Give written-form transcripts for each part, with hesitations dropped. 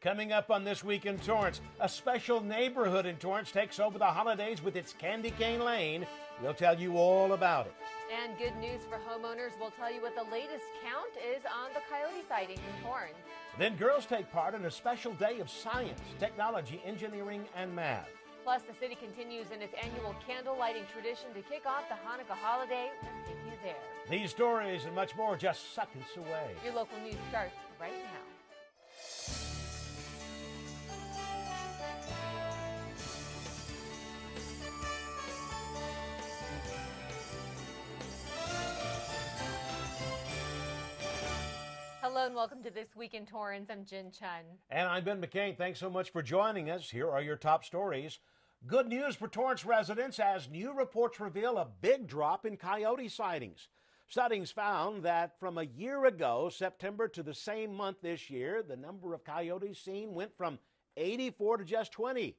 Coming up on This Week in Torrance, a special neighborhood in Torrance takes over the holidays with its Candy Cane Lane. We'll tell you all about it. And good news for homeowners. We'll tell you what the latest count is on the Coyote sighting in Torrance. Then girls take part in a special day of science, technology, engineering, and math. Plus, the city continues in its annual candle lighting tradition to kick off the Hanukkah holiday. We'll take you there. These stories and much more just seconds away. Your local news starts right now. Hello and welcome to This Week in Torrance. I'm Jin Chun. And I'm Ben McCain. Thanks so much for joining us. Here are your top stories. Good news for Torrance residents as new reports reveal a big drop in coyote sightings. Studies found that from a year ago, September, to the same month this year, the number of coyotes seen went from 84 to just 20.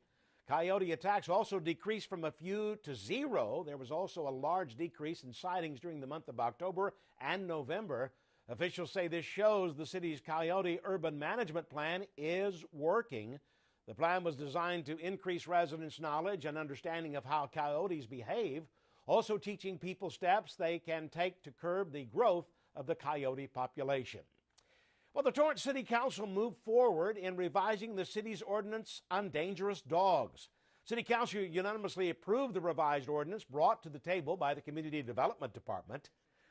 Coyote attacks also decreased from a few to zero. There was also a large decrease in sightings during the month of October and November. Officials say this shows the city's coyote urban management plan is working. The plan was designed to increase residents' knowledge and understanding of how coyotes behave, also teaching people steps they can take to curb the growth of the coyote population. Well, the Torrance City Council moved forward in revising the city's ordinance on dangerous dogs. City Council unanimously approved the revised ordinance brought to the table by the Community Development Department.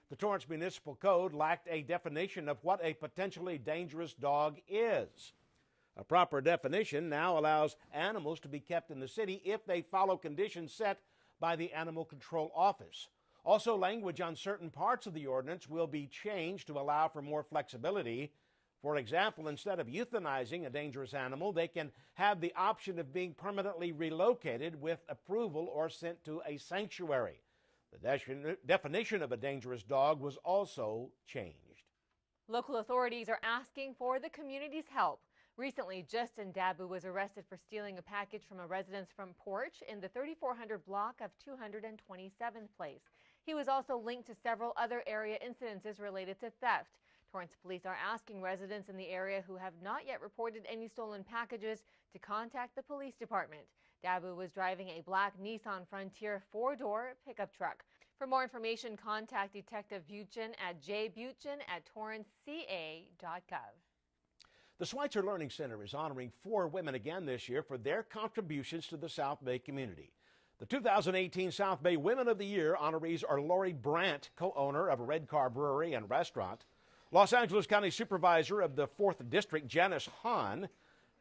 The Torrance Municipal Code lacked a definition of what a potentially dangerous dog is. A proper definition now allows animals to be kept in the city if they follow conditions set by the Animal Control Office. Also, language on certain parts of the ordinance will be changed to allow for more flexibility. For example, instead of euthanizing a dangerous animal, they can have the option of being permanently relocated with approval or sent to a sanctuary. The definition of a dangerous dog was also changed. Local authorities are asking for the community's help. Recently, Justin Dabu was arrested for stealing a package from a residence from Porch in the 3400 block of 227th Place. He was also linked to several other area incidences related to theft. Torrance Police are asking residents in the area who have not yet reported any stolen packages to contact the police department. Dabu was driving a black Nissan Frontier 4-door pickup truck. For more information, contact Detective Buchan at jbuchan@torranceca.gov. The Switzer Learning Center is honoring 4 women again this year for their contributions to the South Bay community. The 2018 South Bay Women of the Year honorees are Lori Brandt, co-owner of a Red Car Brewery and Restaurant, Los Angeles County Supervisor of the 4th District Janice Hahn,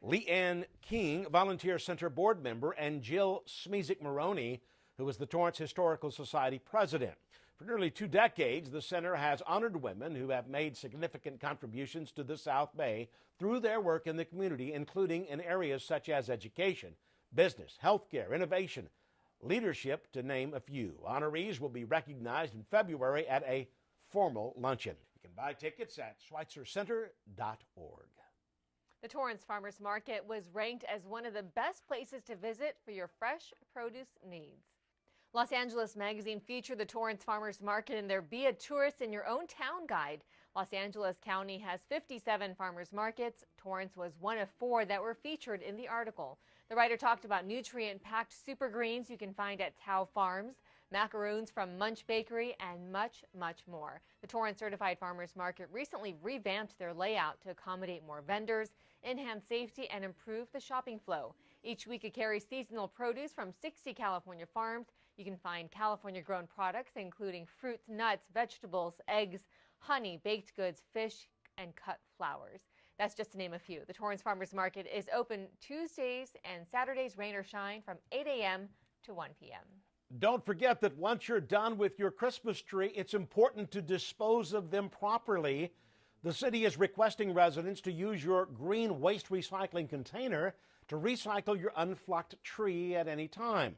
Leanne King, Volunteer Center Board Member, and Jill Smezik-Maroney, who is the Torrance Historical Society President. For nearly 2 decades, the center has honored women who have made significant contributions to the South Bay through their work in the community, including in areas such as education, business, healthcare, innovation, leadership, to name a few. Honorees will be recognized in February at a formal luncheon. You can buy tickets at switzercenter.org. The Torrance Farmers Market was ranked as one of the best places to visit for your fresh produce needs. Los Angeles Magazine featured the Torrance Farmers Market in their Be a Tourist in Your Own Town guide. Los Angeles County has 57 farmers markets. Torrance was one of 4 that were featured in the article. The writer talked about nutrient-packed super greens you can find at Tao Farms, macaroons from Munch Bakery, and much, much more. The Torrance Certified Farmers Market recently revamped their layout to accommodate more vendors, enhance safety, and improve the shopping flow. Each week it carries seasonal produce from 60 California farms. You can find California-grown products including fruits, nuts, vegetables, eggs, honey, baked goods, fish, and cut flowers. That's just to name a few. The Torrance Farmers Market is open Tuesdays and Saturdays, rain or shine, from 8 a.m. to 1 p.m. Don't forget that once you're done with your Christmas tree, it's important to dispose of them properly. The city is requesting residents to use your green waste recycling container to recycle your unflocked tree at any time.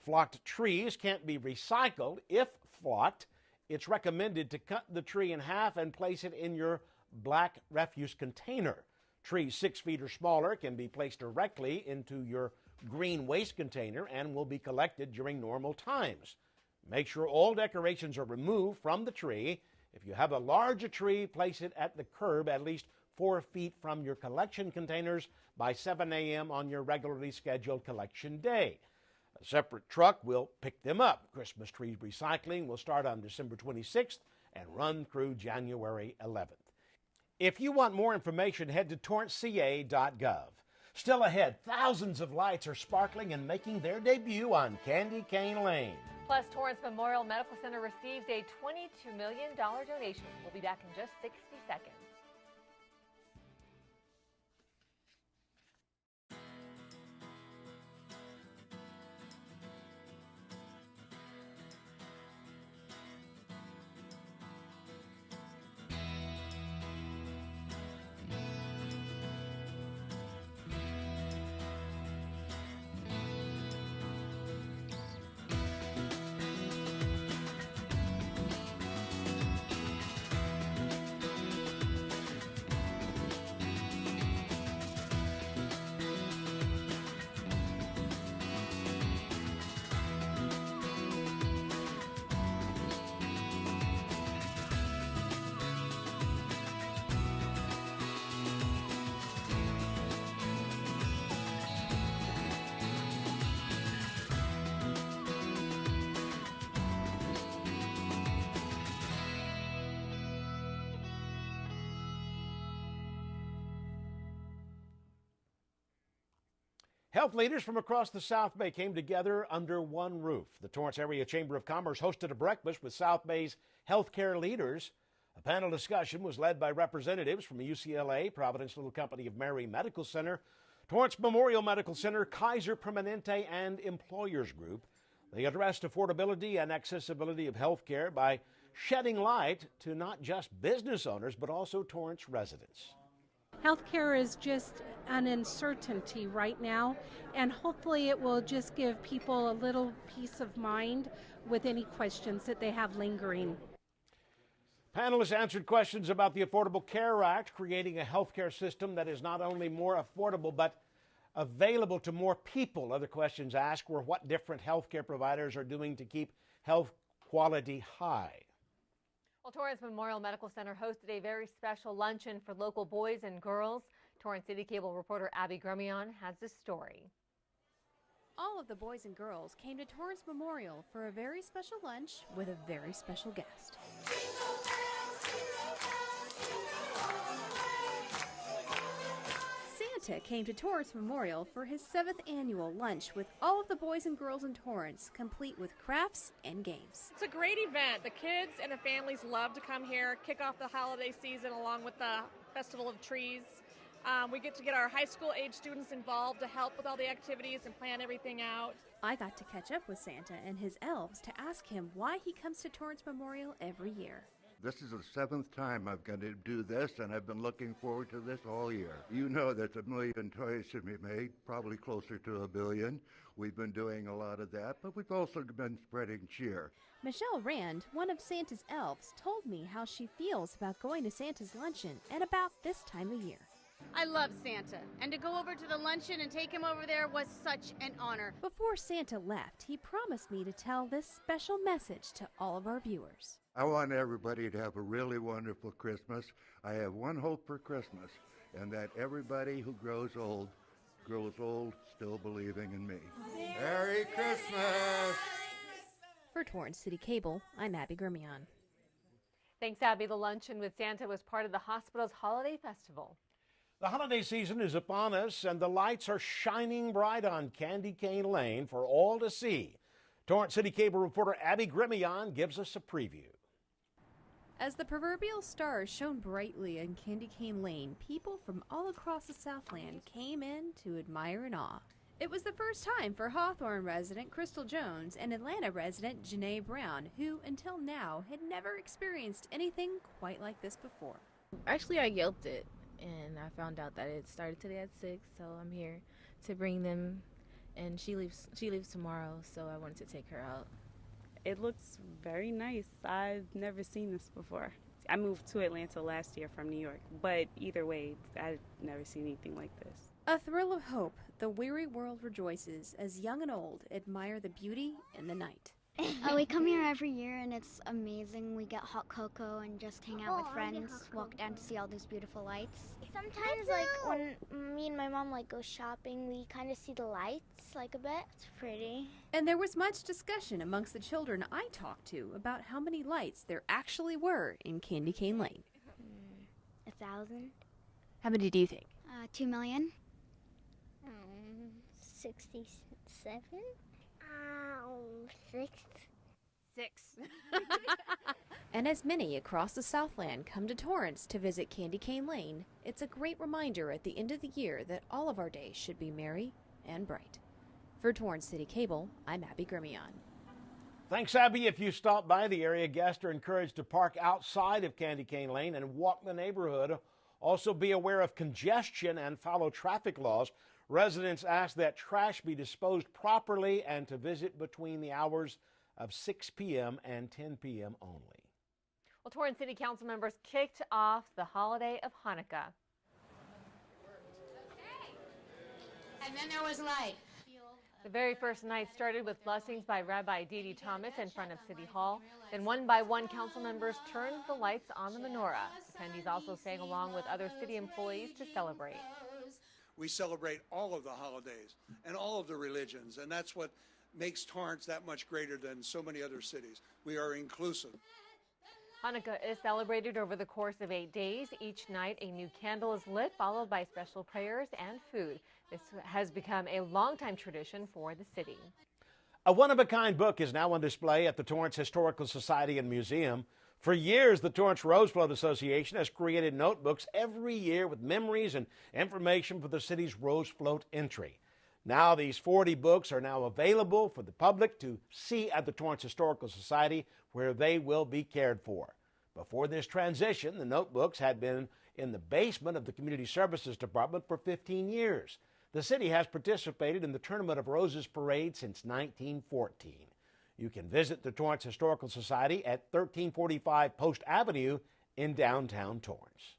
Flocked trees can't be recycled. If flocked, it's recommended to cut the tree in half and place it in your black refuse container. Trees 6 feet or smaller can be placed directly into your green waste container and will be collected during normal times. Make sure all decorations are removed from the tree. If you have a larger tree, place it at the curb at least 4 feet from your collection containers by 7 a.m. on your regularly scheduled collection day. A separate truck will pick them up. Christmas tree recycling will start on December 26th and run through January 11th. If you want more information, head to torranceca.gov. Still ahead, thousands of lights are sparkling and making their debut on Candy Cane Lane. Plus, Torrance Memorial Medical Center receives a $22 million donation. We'll be back in just 60 seconds. Health leaders from across the South Bay came together under one roof. The Torrance Area Chamber of Commerce hosted a breakfast with South Bay's healthcare leaders. A panel discussion was led by representatives from UCLA, Providence Little Company of Mary Medical Center, Torrance Memorial Medical Center, Kaiser Permanente, and Employers Group. They addressed affordability and accessibility of healthcare by shedding light to not just business owners, but also Torrance residents. Healthcare is just an uncertainty right now, and hopefully it will just give people a little peace of mind with any questions that they have lingering. Panelists answered questions about the Affordable Care Act, creating a healthcare system that is not only more affordable but available to more people. Other questions asked were what different healthcare providers are doing to keep health quality high. Well, Torrance Memorial Medical Center hosted a very special luncheon for local boys and girls. Torrance City Cable reporter Abbie Gremillion has the story. All of the boys and girls came to Torrance Memorial for a very special lunch with a very special guest. Santa came to Torrance Memorial for his 7th annual lunch with all of the boys and girls in Torrance, complete with crafts and games. It's a great event. The kids and the families love to come here, kick off the holiday season along with the Festival of Trees. We get to get our high school age students involved to help with all the activities and plan everything out. I got to catch up with Santa and his elves to ask him why he comes to Torrance Memorial every year. This is the 7th time I've got to do this, and I've been looking forward to this all year. You know that 1 million toys should be made, probably closer to 1 billion. We've been doing a lot of that, but we've also been spreading cheer. Michelle Rand, one of Santa's elves, told me how she feels about going to Santa's luncheon at about this time of year. I love Santa, and to go over to the luncheon and take him over there was such an honor. Before Santa left, he promised me to tell this special message to all of our viewers. I want everybody to have a really wonderful Christmas. I have one hope for Christmas, and that everybody who grows old still believing in me. Merry Christmas! For Torrance City Cable, I'm Abbie Gremillion. Thanks, Abbie. The luncheon with Santa was part of the hospital's holiday festival. The holiday season is upon us, and the lights are shining bright on Candy Cane Lane for all to see. Torrance City Cable reporter Abbie Gremillion gives us a preview. As the proverbial stars shone brightly in Candy Cane Lane, people from all across the Southland came in to admire in awe. It was the first time for Hawthorne resident Crystal Jones and Atlanta resident Janae Brown, who until now had never experienced anything quite like this before. Actually, I Yelped it, and I found out that it started today at 6, so I'm here to bring them, and she leaves tomorrow, so I wanted to take her out. It looks very nice. I've never seen this before. I moved to Atlanta last year from New York, but either way, I've never seen anything like this. A thrill of hope, the weary world rejoices as young and old admire the beauty in the night. We come here every year and it's amazing. We get hot cocoa and just hang out with friends, walk down to see all those beautiful lights. Sometimes, like, when me and my mom, like, go shopping, we kind of see the lights, like, a bit. It's pretty. And there was much discussion amongst the children I talked to about how many lights there actually were in Candy Cane Lane. 1,000. How many do you think? 2 million. 67. 6. And as many across the Southland come to Torrance to visit Candy Cane Lane, it's a great reminder at the end of the year that all of our days should be merry and bright. For Torrance City Cable, I'm Abbie Gremillion. Thanks, Abby. If you stop by the area, guests are encouraged to park outside of Candy Cane Lane and walk the neighborhood. Also be aware of congestion and follow traffic laws. Residents ask that trash be disposed properly and to visit between the hours of 6 p.m. and 10 p.m. only. Well, Torrance City Council members kicked off the holiday of Hanukkah. And then there was light. The very first night started with blessings by Rabbi Didi Thomas in front of City Hall. Then one by one, council members turned the lights on the menorah. Attendees also sang along with other city employees to celebrate. We celebrate all of the holidays and all of the religions, and that's what makes Torrance that much greater than so many other cities. We are inclusive. Hanukkah is celebrated over the course of 8 days. Each night, a new candle is lit, followed by special prayers and food. This has become a longtime tradition for the city. A one-of-a-kind book is now on display at the Torrance Historical Society and Museum. For years, the Torrance Rose Float Association has created notebooks every year with memories and information for the city's Rose Float entry. Now these 40 books are now available for the public to see at the Torrance Historical Society, where they will be cared for. Before this transition, the notebooks had been in the basement of the Community Services Department for 15 years. The city has participated in the Tournament of Roses parade since 1914. You can visit the Torrance Historical Society at 1345 Post Avenue in downtown Torrance.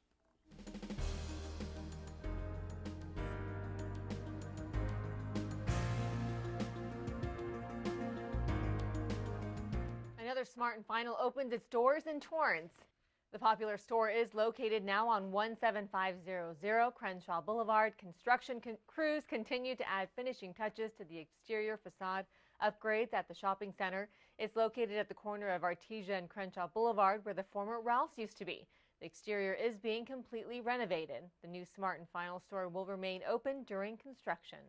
Another Smart and Final opens its doors in Torrance. The popular store is located now on 17500 Crenshaw Boulevard. Construction crews continue to add finishing touches to the exterior facade upgrades at the shopping center. It's located at the corner of Artesia and Crenshaw Boulevard, where the former Ralph's used to be. The exterior is being completely renovated. The new Smart and Final store will remain open during construction.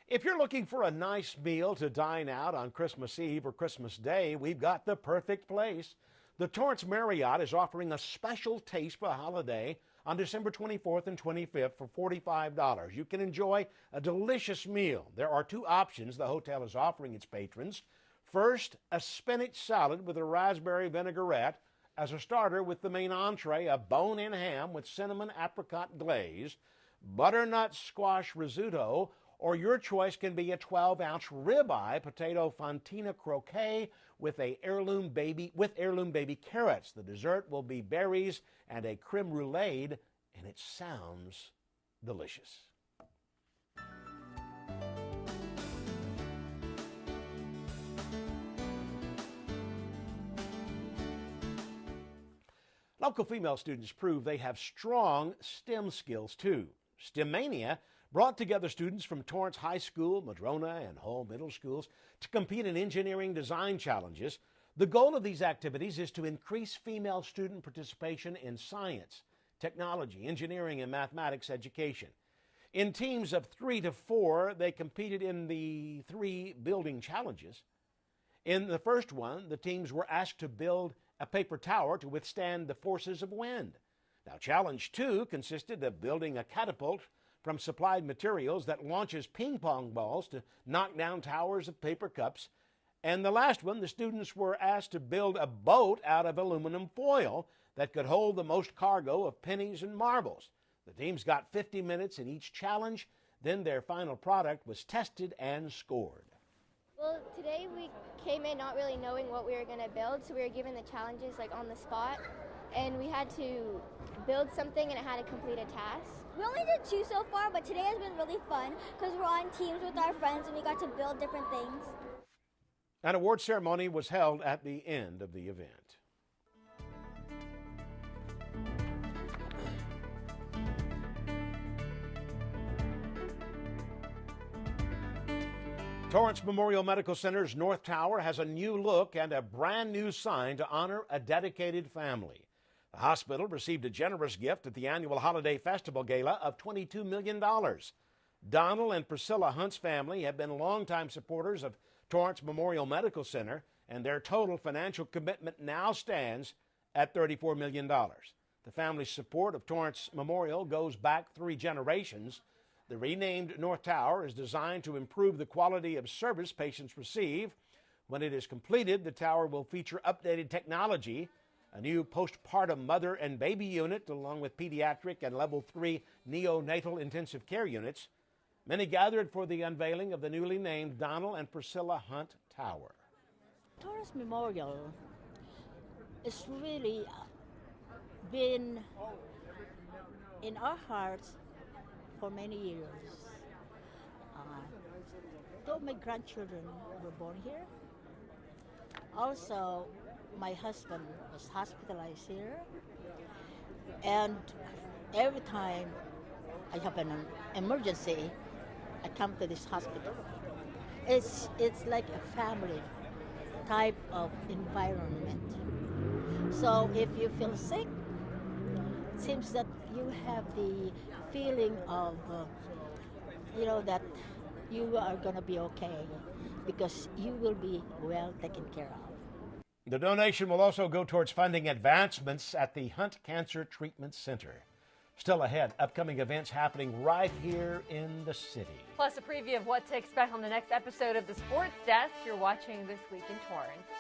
If you're looking for a nice meal to dine out on Christmas Eve or Christmas Day, we've got the perfect place. The Torrance Marriott is offering a special taste for a holiday on December 24th and 25th for $45. You can enjoy a delicious meal. There are two options the hotel is offering its patrons. First, a spinach salad with a raspberry vinaigrette. As a starter with the main entree, a bone-in ham with cinnamon apricot glaze, butternut squash risotto, or your choice can be a 12-ounce ribeye potato fontina croquet with heirloom baby carrots. The dessert will be berries and a creme brulee, and it sounds delicious. Local female students prove they have strong STEM skills too. STEM Mania brought together students from Torrance High School, Madrona, and Hull Middle Schools to compete in engineering design challenges. The goal of these activities is to increase female student participation in science, technology, engineering, and mathematics education. In teams of 3 to 4, they competed in the 3 building challenges. In the first one, the teams were asked to build a paper tower to withstand the forces of wind. Now, Challenge 2 consisted of building a catapult from supplied materials that launches ping pong balls to knock down towers of paper cups. And the last one, the students were asked to build a boat out of aluminum foil that could hold the most cargo of pennies and marbles. The teams got 50 minutes in each challenge. Then their final product was tested and scored. Well, today we came in not really knowing what we were going to build, so we were given the challenges like on the spot, and we had to build something and it had to complete a task. We only did 2 so far, but today has been really fun because we're on teams with our friends and we got to build different things. An award ceremony was held at the end of the event. Torrance Memorial Medical Center's North Tower has a new look and a brand new sign to honor a dedicated family. The hospital received a generous gift at the annual Holiday Festival Gala of $22 million. Donald and Priscilla Hunt's family have been longtime supporters of Torrance Memorial Medical Center, and their total financial commitment now stands at $34 million. The family's support of Torrance Memorial goes back 3 generations. The renamed North Tower is designed to improve the quality of service patients receive. When it is completed, the tower will feature updated technology, a new postpartum mother and baby unit, along with pediatric and level 3 neonatal intensive care units. Many gathered for the unveiling of the newly named Donald and Priscilla Hunt Tower. Torrance Memorial is really been in our hearts for many years. Though my grandchildren were born here, also my husband was hospitalized here, and every time I have an emergency, I come to this hospital. It's like a family type of environment. So if you feel sick, it seems that you have the feeling of, that you are going to be okay because you will be well taken care of. The donation will also go towards funding advancements at the Hunt Cancer Treatment Center. Still ahead, upcoming events happening right here in the city. Plus a preview of what to expect on the next episode of the Sports Desk. You're watching This Week in Torrance.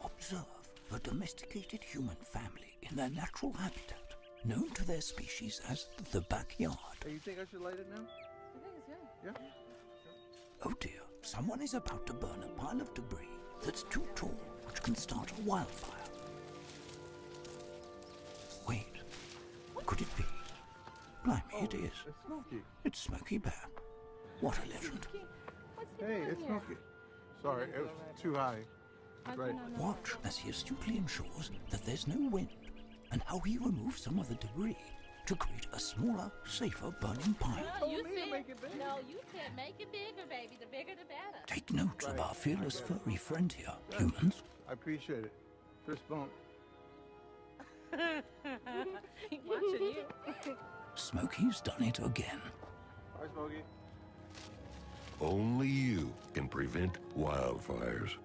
Observe a domesticated human family in their natural habitat, known to their species as the backyard. Hey, you think I should light it now? I think it's good. Yeah? Oh dear, someone is about to burn a pile of debris that's too tall, which can start a wildfire. Wait, could it be? Blimey, it is. It's Smokey. It's Smokey Bear. What a legend. Hey, it's Smokey. Sorry, it was too high. Right. Watch as he astutely ensures that there's no wind, and how he removes some of the debris to create a smaller, safer burning pile. No, you said make it bigger, baby. The bigger the better. Take note of our fearless furry friend here, humans. I appreciate it. Fist bump. Watching you. Smokey's done it again. Hi, Smokey. Only you can prevent wildfires.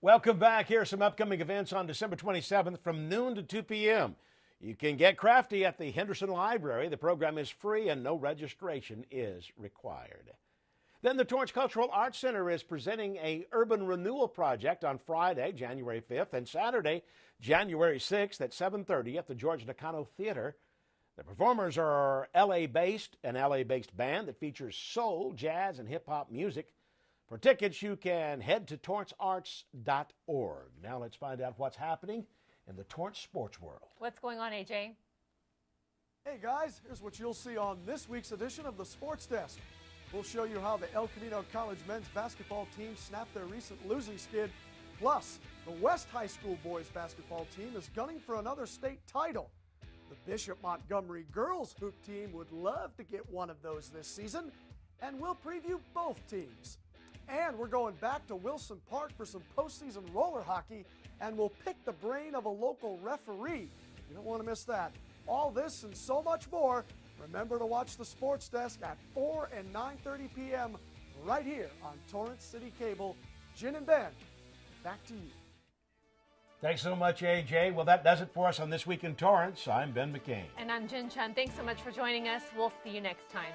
Welcome back. Here are some upcoming events on December 27th from noon to 2 p.m. You can get crafty at the Henderson Library. The program is free and no registration is required. Then the Torrance Cultural Arts Center is presenting a urban renewal project on Friday, January 5th, and Saturday, January 6th at 7:30 at the George Nakano Theater. The performers are LA-based, an LA-based band that features soul, jazz, and hip-hop music. For tickets, you can head to torrancearts.org. Now let's find out what's happening in the Torrance sports world. What's going on, AJ? Hey guys, here's what you'll see on this week's edition of the Sports Desk. We'll show you how the El Camino College men's basketball team snapped their recent losing skid. Plus, the West High School boys basketball team is gunning for another state title. The Bishop Montgomery girls hoop team would love to get one of those this season, and we'll preview both teams. And we're going back to Wilson Park for some postseason roller hockey, and we'll pick the brain of a local referee. You don't want to miss that. All this and so much more. Remember to watch the Sports Desk at 4 and 9:30 p.m. right here on Torrance City Cable. Jin and Ben, back to you. Thanks so much, AJ. Well, that does it for us on This Week in Torrance. I'm Ben McCain. And I'm Jin Chun. Thanks so much for joining us. We'll see you next time.